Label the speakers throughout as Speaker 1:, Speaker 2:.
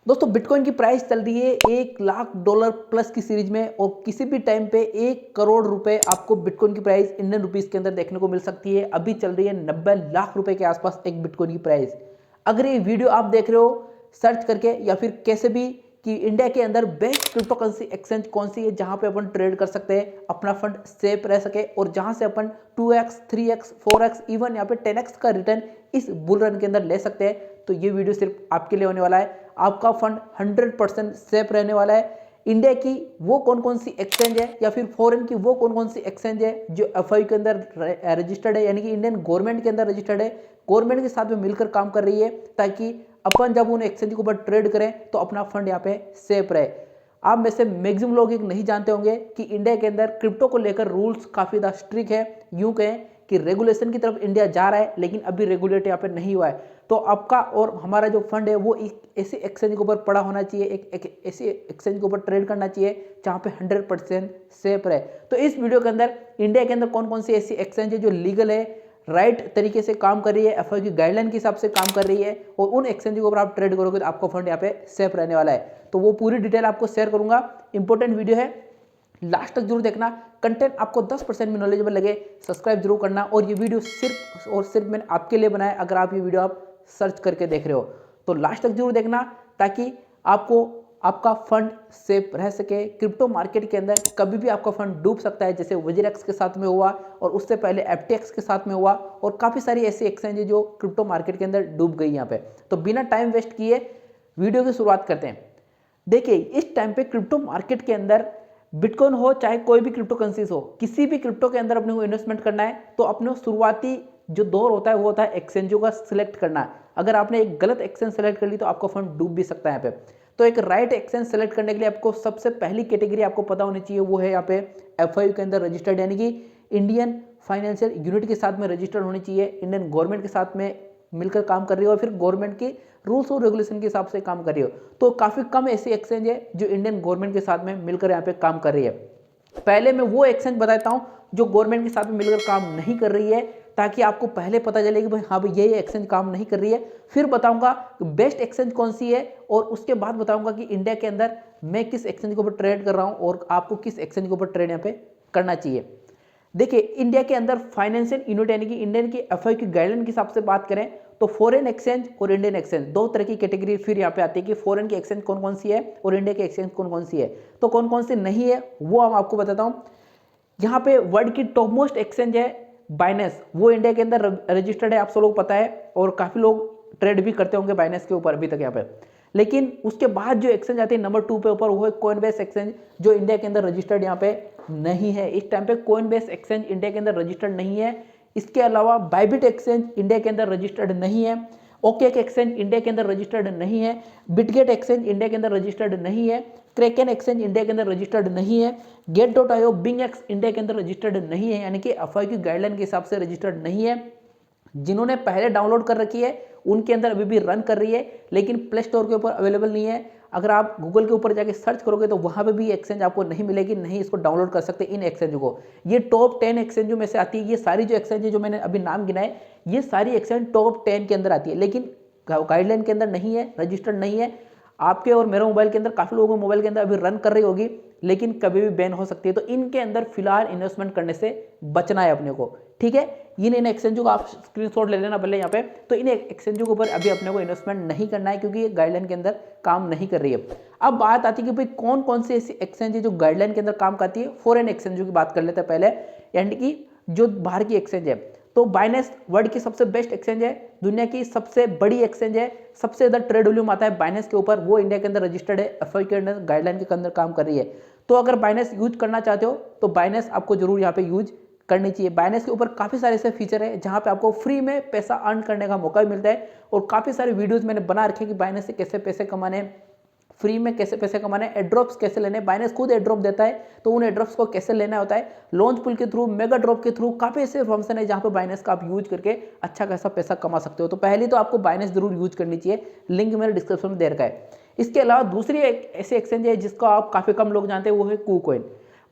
Speaker 1: दोस्तों बिटकॉइन की प्राइस चल रही है $1,00,000 प्लस की सीरीज में और किसी भी टाइम पे 1 करोड़ रुपए आपको बिटकॉइन की प्राइस इंडियन रुपीस के अंदर देखने को मिल सकती है। अभी चल रही है 90 लाख रुपए के आसपास एक बिटकॉइन की प्राइस। अगर ये वीडियो आप देख रहे हो सर्च करके या फिर कैसे भी कि इंडिया के अंदर बेस्ट क्रिप्टो करेंसी एक्सचेंज कौन सी है जहां पे अपन ट्रेड कर सकते हैं, अपना फंड सेफ रह सके और जहां से अपन 2x 3x 4x इवन यहाँ पे 10x का रिटर्न इस बुल रन के अंदर ले सकते हैं, तो ये वीडियो सिर्फ आपके लिए होने वाला है। आपका फंड 100% सेफ रहने वाला है। इंडिया की वो कौन कौन सी एक्सचेंज है या फिर फॉरेन की वो कौन कौन सी एक्सचेंज है जो एफआईयू के अंदर रजिस्टर्ड है, यानी कि इंडियन गवर्नमेंट के अंदर रजिस्टर्ड है, गवर्नमेंट के साथ में मिलकर काम कर रही है, ताकि अपन जब उन एक्सचेंज के ऊपर ट्रेड करें तो अपना फंड यहाँ पे सेफ रहे। आप में से मैक्सिमम लोग एक नहीं जानते होंगे कि इंडिया के अंदर क्रिप्टो को लेकर रूल्स काफी ज्यादा स्ट्रिक्ट है। यूं कहें कि रेगुलेशन की तरफ इंडिया जा रहा है, लेकिन अभी रेगुलेट यहाँ पे नहीं हुआ है। तो आपका और हमारा जो फंड है वो एक ऐसे एक्सचेंज के ऊपर पड़ा होना चाहिए, एक ऐसे एक्सचेंज के ऊपर ट्रेड करना चाहिए जहाँ पे 100% सेफ रहे। तो इस वीडियो के अंदर इंडिया के अंदर कौन कौन सी ऐसी एक्सचेंज है जो लीगल है, राइट तरीके से काम कर रही है, एफआईयू की गाइडलाइन के हिसाब से काम कर रही है, और उन एक्सचेंज के ऊपर आप ट्रेड करोगे तो आपका फंड यहाँ पे सेफ रहने वाला है। तो वो पूरी डिटेल आपको शेयर करूंगा। इंपॉर्टेंट वीडियो है, लास्ट तक जरूर देखना। कंटेंट आपको 10% में नॉलेजेबल लगे सब्सक्राइब जरूर करना। और ये वीडियो सिर्फ और सिर्फ मैंने आपके लिए बनाया। अगर आप ये वीडियो आप सर्च करके देख रहे हो तो लास्ट तक जरूर देखना, ताकि आपको आपका फंड सेफ रह सके। क्रिप्टो मार्केट के अंदर कभी भी आपका फंड डूब सकता है, जैसे वजीरेक्स के साथ में हुआ और उससे पहले एफटीएक्स के साथ में हुआ, और काफ़ी सारी ऐसी एक्सचेंज है जो क्रिप्टो मार्केट के अंदर डूब गई यहाँ पे। तो बिना टाइम वेस्ट किए वीडियो की शुरुआत करते हैं। देखिए इस टाइम पे क्रिप्टो मार्केट के अंदर बिटकॉइन हो चाहे कोई भी क्रिप्टो करेंसीज हो, किसी भी क्रिप्टो के अंदर अपने को इन्वेस्टमेंट करना है तो अपने शुरुआती जो दौर होता है वो होता है एक्सचेंजों का सिलेक्ट करना। अगर आपने एक गलत एक्सचेंज सेलेक्ट कर ली तो आपका फंड डूब भी सकता है यहाँ पे। तो एक राइट एक्सचेंज सेलेक्ट करने के लिए आपको सबसे पहली कैटेगरी आपको पता होनी चाहिए, वो है यहाँ पे एफआईयू के अंदर रजिस्टर्ड, यानी कि इंडियन फाइनेंशियल यूनिट के साथ में रजिस्टर्ड होनी चाहिए, इंडियन गवर्नमेंट के साथ में मिलकर काम कर रही हो और फिर गवर्नमेंट की रूल्स और रेगुलेशन के हिसाब से काम कर रही हो। तो काफी कम ऐसी एक्सचेंज है जो इंडियन गवर्नमेंट के साथ में मिलकर यहाँ पे काम कर रही है। पहले मैं वो एक्सचेंज बताता हूँ जो गवर्नमेंट के साथ में मिलकर काम नहीं कर रही है, ताकि आपको पहले पता चले कि भाई हाँ भाई ये एक्सचेंज काम नहीं कर रही है। फिर बताऊंगा बेस्ट एक्सचेंज कौन सी है, और उसके बाद बताऊंगा कि इंडिया के अंदर मैं किस एक्सचेंज के ऊपर ट्रेड कर रहा हूँ और आपको किस एक्सचेंज के ऊपर ट्रेड यहाँ पे करना चाहिए। देखिए इंडिया के अंदर फाइनेंशियल यूनिट यानी कि इंडियन की एफआईयू की गाइडलाइन के हिसाब से बात करें तो फॉरेन एक्सचेंज और इंडियन एक्सचेंज दो तरह की कैटेगरी फिर यहाँ पे आती है कि फॉरेन की एक्सचेंज कौन कौन सी है और इंडिया की एक्सचेंज कौन कौन सी है। तो कौन कौन सी नहीं है वो हम आपको बताता हूँ। यहाँ पे वर्ल्ड की टॉप मोस्ट एक्सचेंज है बाइनेंस, वो इंडिया के अंदर रजिस्टर्ड है, आप सब लोग पता है, और काफी लोग ट्रेड भी करते होंगे बाइनेंस के ऊपर अभी तक यहाँ पे। लेकिन उसके बाद जो एक्सचेंज आती है नंबर 2 पे ऊपर, वो है कोइनबेस एक्सचेंज, जो इंडिया के अंदर रजिस्टर्ड यहाँ पे नहीं है। इस टाइम पे कोइनबेस एक्सचेंज इंडिया के अंदर रजिस्टर्ड नहीं है। इसके अलावा बाइबिट एक्सचेंज इंडिया के अंदर रजिस्टर्ड नहीं है, ओकेक एक्सचेंज इंडिया के अंदर रजिस्टर्ड नहीं है, बिटगेट एक्सचेंज इंडिया के अंदर रजिस्टर्ड नहीं है, क्रैकन एक्सचेंज इंडिया के अंदर रजिस्टर्ड नहीं है, गेट.io बिंग एक्स इंडिया के अंदर रजिस्टर्ड नहीं है, यानी कि एफआईयू की गाइडलाइन के हिसाब से रजिस्टर्ड नहीं है। जिन्होंने पहले डाउनलोड कर रखी है उनके अंदर अभी भी रन कर रही है, लेकिन प्ले स्टोर के ऊपर अवेलेबल नहीं है। अगर आप गूगल के ऊपर जाके सर्च करोगे तो वहां पे भी एक्सचेंज आपको नहीं मिलेगी, नहीं इसको डाउनलोड कर सकते इन एक्सचेंज को। ये टॉप 10 एक्सचेंजों में से आती है। ये सारी जो एक्सचेंज है जो मैंने अभी नाम गिनाए, ये सारी एक्सचेंज टॉप 10 के अंदर आती है, लेकिन गाइडलाइन के अंदर नहीं है, रजिस्टर्ड नहीं है। आपके और मेरे मोबाइल के अंदर काफी लोगों के मोबाइल के अंदर अभी रन कर रही होगी, लेकिन कभी भी बैन हो सकती है। तो इनके अंदर फिलहाल इन्वेस्टमेंट करने से बचना है अपने को, ठीक है। इन एक्सचेंजों का आप स्क्रीनशॉट ले लेना पहले यहाँ पे। तो इन एक्सचेंजों के ऊपर अभी अपने को इन्वेस्टमेंट नहीं करना है, क्योंकि ये गाइडलाइन के अंदर काम नहीं कर रही है। अब बात आती है कि भाई कौन कौन सी ऐसी एक्सचेंज है जो गाइडलाइन के अंदर काम करती है। फॉरेन एक्सचेंजों की बात कर लेते हैं पहले, यानी कि जो बाहर की एक्सचेंज है। तो बाइनेंस वर्ल्ड की सबसे बेस्ट एक्सचेंज है, दुनिया की सबसे बड़ी एक्सचेंज है, सबसे ज्यादा ट्रेड वॉल्यूम आता है बाइनेंस के ऊपर, वो इंडिया के अंदर रजिस्टर्ड है, एफआईयू के अंदर गाइडलाइन के अंदर काम कर रही है। तो अगर बाइनेंस यूज करना चाहते हो तो बाइनेंस आपको जरूर यहाँ पे यूज करनी चाहिए। बाइनेंस के ऊपर काफी सारे ऐसे फीचर है जहां पे आपको फ्री में पैसा अर्न करने का मौका भी मिलता है, और काफी सारे वीडियोस मैंने बना रखे कि बाइनेंस से कैसे पैसे कमाने, फ्री में कैसे पैसे कमाने, एड्रॉप्स कैसे लेने। बाइनेंस खुद एड्रॉप देता है, तो उन एड्रॉप्स को कैसे लेना होता है, लॉन्च पुल के थ्रू, मेगा ड्रॉप के थ्रू, काफी ऐसे फंक्शन है जहां पे बाइनेंस का आप यूज करके अच्छा खासा पैसा कमा सकते हो। तो पहले तो आपको बाइनेंस जरूर यूज करनी चाहिए, लिंक मेरे डिस्क्रिप्शन में दे रखा है। इसके अलावा दूसरी एक ऐसी एक्सचेंज है जिसको आप काफी कम लोग जानते हैं, वो है कूकॉइन।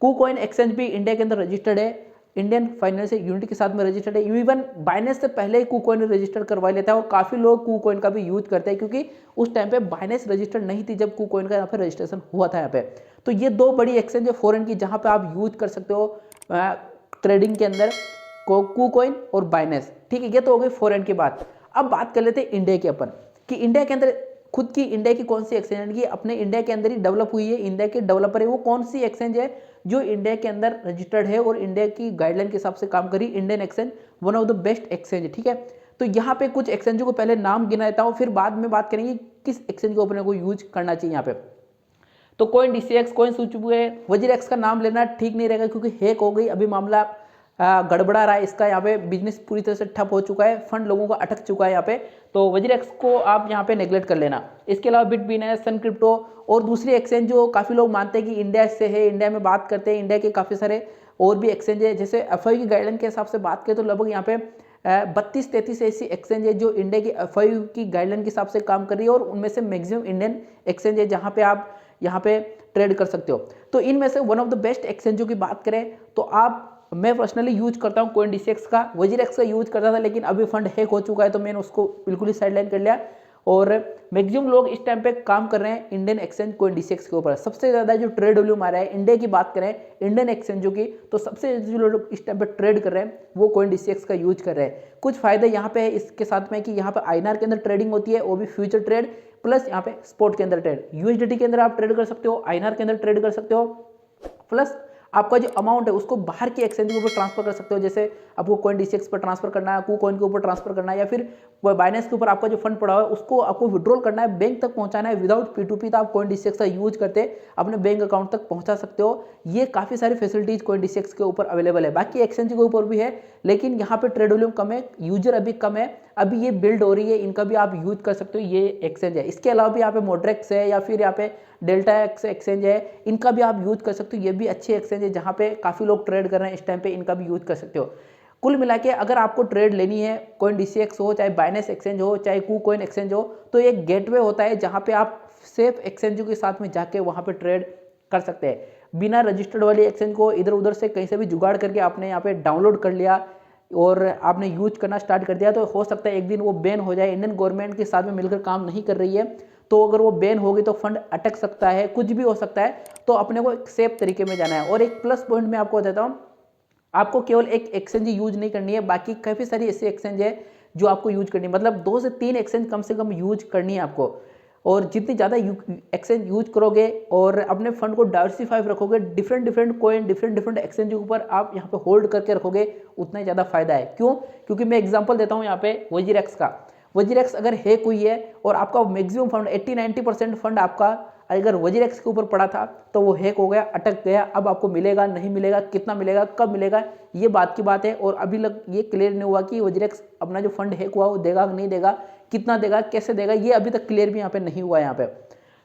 Speaker 1: कूकॉइन एक्सचेंज भी इंडिया के अंदर रजिस्टर्ड है, इंडियन फाइनेंशियल यूनिट के साथ में रजिस्टर्ड है। इवन बाइनेंस से पहले ही KuCoin रजिस्टर करवा लेता है और काफ़ी लोग KuCoin का भी यूज करते हैं क्योंकि उस टाइम पे बाइनेंस रजिस्टर्ड नहीं थी जब KuCoin का यहाँ पे रजिस्ट्रेशन हुआ था यहाँ पे। तो ये दो बड़ी एक्सचेंज है फॉरेन की जहाँ पे आप यूज कर सकते हो ट्रेडिंग के अंदर KuCoin और बाइनेंस। ठीक है, ये तो हो गई फॉरेन की बात। अब बात कर लेते हैं इंडिया के अपन कि इंडिया के अंदर खुद की इंडिया की कौन सी एक्सचेंज है कि अपने इंडिया के अंदर ही डेवलप हुई है, इंडिया के डेवलपर है, वो कौन सी एक्सचेंज है जो इंडिया के अंदर रजिस्टर्ड है और इंडिया की गाइडलाइन के हिसाब से काम करी। Indian exchange one of the best exchange है। ठीक है, तो यहाँ पे कुछ एक्सचेंजों को पहले नाम गिना देता हूँ, फिर बाद में बात करेंगे किस एक्सचेंज को अपने को यूज करना चाहिए यहाँ पे। तो कोइन DCX, कोइन सूचीबुए, वजीरेक्स का नाम लेना ठीक नहीं रहेगा क्योंकि हैक हो गई, अभी मामला गड़बड़ा रहा है इसका, यहाँ पे बिजनेस पूरी तरह से ठप हो चुका है, फंड लोगों का अटक चुका है यहाँ पे, तो वजीरेक्स को आप यहाँ पे नेगलेक्ट कर लेना। इसके अलावा बिटबीन है, सन क्रिप्टो और दूसरी एक्सचेंज जो काफ़ी लोग मानते हैं कि इंडिया से है, इंडिया में बात करते हैं, इंडिया के काफ़ी सारे और भी एक्सचेंज है। जैसे FIU की गाइडलाइन के हिसाब से बात करें तो लगभग यहाँ पे 32-33 ऐसी एक्सचेंज है जो इंडिया की FIU की गाइडलाइन के हिसाब से काम कर रही है और उनमें से मैक्सिमम इंडियन एक्सचेंज है जहाँ पे आप यहाँ पे ट्रेड कर सकते हो। तो इनमें से वन ऑफ द बेस्ट एक्सचेंजों की बात करें तो मैं पर्सनली यूज करता हूँ कोइन DCX का, वजीरेक्स का यूज करता था लेकिन अभी फंड हैक हो चुका है तो मैंने उसको बिल्कुल ही साइडलाइन कर लिया और मैक्सिमम लोग इस टाइम पे काम कर रहे हैं इंडियन एक्सचेंज कोइन DCX के ऊपर। सबसे ज़्यादा जो ट्रेड वॉल्यूम आ रहा है इंडिया की बात करें इंडियन एक्सचेंजों की, तो सबसे जो लोग इस टाइम पे ट्रेड कर रहे हैं वो कोइन DCX का यूज कर रहे हैं। कुछ फायदे यहाँ पे है इसके साथ में कि यहाँ पे INR के अंदर ट्रेडिंग होती है, वो भी फ्यूचर ट्रेड, प्लस यहाँ पे स्पॉट के अंदर ट्रेड, USDT के अंदर आप ट्रेड कर सकते हो, INR के अंदर ट्रेड कर सकते हो, प्लस आपका जो अमाउंट है उसको बाहर की एक्सचेंज के ऊपर ट्रांसफर कर सकते हो। जैसे आपको कोइन DCX पर ट्रांसफर करना है, KuCoin के ऊपर ट्रांसफर करना है, या फिर बाइनेंस के ऊपर आपका जो फंड पड़ा हुआ है उसको आपको विड्रॉल करना है, बैंक तक पहुंचाना है विदाउट P2P, तो आप कोइन DCX का यूज करते अपने बैंक अकाउंट तक पहुंचा सकते हो। ये काफ़ी सारी फैसिलिटीज कोइन DCX के ऊपर अवेलेबल है, बाकी एक्सचेंज के ऊपर भी है लेकिन यहाँ पे ट्रेड वॉल्यूम कम है, यूजर अभी कम है, अभी ये बिल्ड हो रही है, इनका भी आप यूज कर सकते हो, ये एक्सचेंज है। इसके अलावा भी यहाँ पे मोड्रेक्स है या फिर यहाँ पे डेल्टा एक्स एक्सचेंज है, इनका भी आप यूज कर सकते हो, ये भी अच्छी एक्सचेंज है जहाँ पे काफ़ी लोग ट्रेड कर रहे हैं इस टाइम पे, इनका भी यूज कर सकते हो। कुल मिला के अगर आपको ट्रेड लेनी है, कोइन DCX हो, चाहे बाइनेंस एक्सचेंज हो, चाहे KuCoin एक्सचेंज हो, तो एक गेटवे होता है जहाँ पे आप सेफ एक्सचेंजों के साथ में जाके वहाँ पे ट्रेड कर सकते हैं। बिना रजिस्टर्ड वाली एक्सचेंज को इधर उधर से कहीं से भी जुगाड़ करके आपने यहाँ पे डाउनलोड कर लिया और आपने यूज करना स्टार्ट कर दिया तो हो सकता है एक दिन वो बैन हो जाए, इंडियन गवर्नमेंट के साथ में मिलकर काम नहीं कर रही है, तो अगर वो बैन होगी तो फंड अटक सकता है, कुछ भी हो सकता है, तो अपने को एक सेफ तरीके में जाना है। और एक प्लस पॉइंट मैं आपको बताता हूँ, आपको केवल एक एक्सचेंज यूज नहीं करनी है, बाकी काफ़ी सारी ऐसी एक्सचेंज है जो आपको यूज करनी है, मतलब 2 से 3 एक्सचेंज कम से कम यूज करनी है आपको। और जितनी ज़्यादा एक्सचेंज यूज करोगे और अपने फंड को डाइवर्सिफाई रखोगे, डिफरेंट कोइन डिफरेंट एक्सचेंज के ऊपर आप यहाँ पे होल्ड करके रखोगे, उतना ही ज़्यादा फायदा है। क्यों? क्योंकि मैं एग्जांपल देता हूँ यहाँ पे वजीरेक्स का। वजीरेक्स अगर हैक हुई है और आपका मैक्सिमम फंड 80-90% फंड आपका अगर वजीरेक्स के ऊपर पड़ा था तो वो हैक हो गया, अटक गया, अब आपको मिलेगा नहीं मिलेगा, कितना मिलेगा, कब मिलेगा, ये बात की बात है। और अभी ये क्लियर नहीं हुआ कि वजीरेक्स अपना जो फंड हैक हुआ वो देगा नहीं देगा, कितना देगा, कैसे देगा, ये अभी तक क्लियर भी यहाँ पे नहीं हुआ यहाँ पे।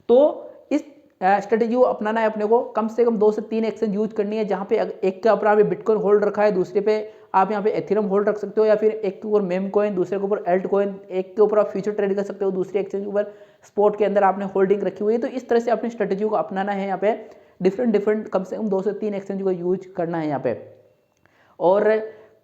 Speaker 1: तो इस स्ट्रेटेजी को अपनाना है अपने को, कम से कम 2 से 3 एक्सचेंज यूज करनी है, जहाँ पे एक के ऊपर आपने बिटकॉइन होल्ड रखा है, दूसरे पे आप यहाँ पे एथेरियम होल्ड रख सकते हो, या फिर एक के ऊपर मेम कॉइन, दूसरे के ऊपर एल्ट कॉइन, एक के ऊपर आप फ्यूचर ट्रेड कर सकते हो, दूसरे एक्सचेंज के ऊपर स्पॉट के अंदर आपने होल्डिंग रखी हुई है। तो इस तरह से अपनी स्ट्रेटेजी को अपनाना है यहाँ पे, डिफरेंट कम से कम 2 से 3 एक्सचेंज को यूज करना है यहाँ पे, और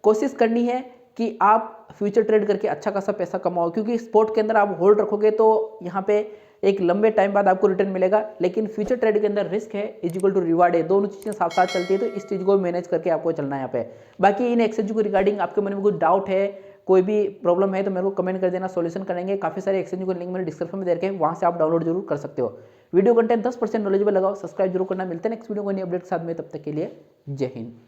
Speaker 1: कोशिश करनी है कि आप फ्यूचर ट्रेड करके अच्छा खासा पैसा कमाओ, क्योंकि स्पॉट के अंदर आप होल्ड रखोगे तो यहाँ पे एक लंबे टाइम बाद आपको रिटर्न मिलेगा, लेकिन फ्यूचर ट्रेड के अंदर रिस्क है इक्वल टू रिवार्ड है, दोनों चीज़ें साथ साथ चलती है, तो इस चीज़ को मैनेज करके आपको चलना है यहाँ पे। बाकी इन एक्सचेंज को रिगार्डिंग आपके मन में कोई डाउट है, कोई भी प्रॉब्लम है तो मेरे को कमेंट कर देना, सॉल्यूशन करेंगे। काफ़ी सारे एक्सचेंज को लिंक मैंने डिस्क्रिप्शन में दे रखे हैं, वहाँ से आप डाउनलोड जरूर कर सकते हो। वीडियो कंटेंट 10% नॉलेजेबल लगाओ, सब्सक्राइब जरूर करना। मिलते हैं नेक्स्ट वीडियो को नई अपडेट के साथ में, तब तक के लिए जय हिंद।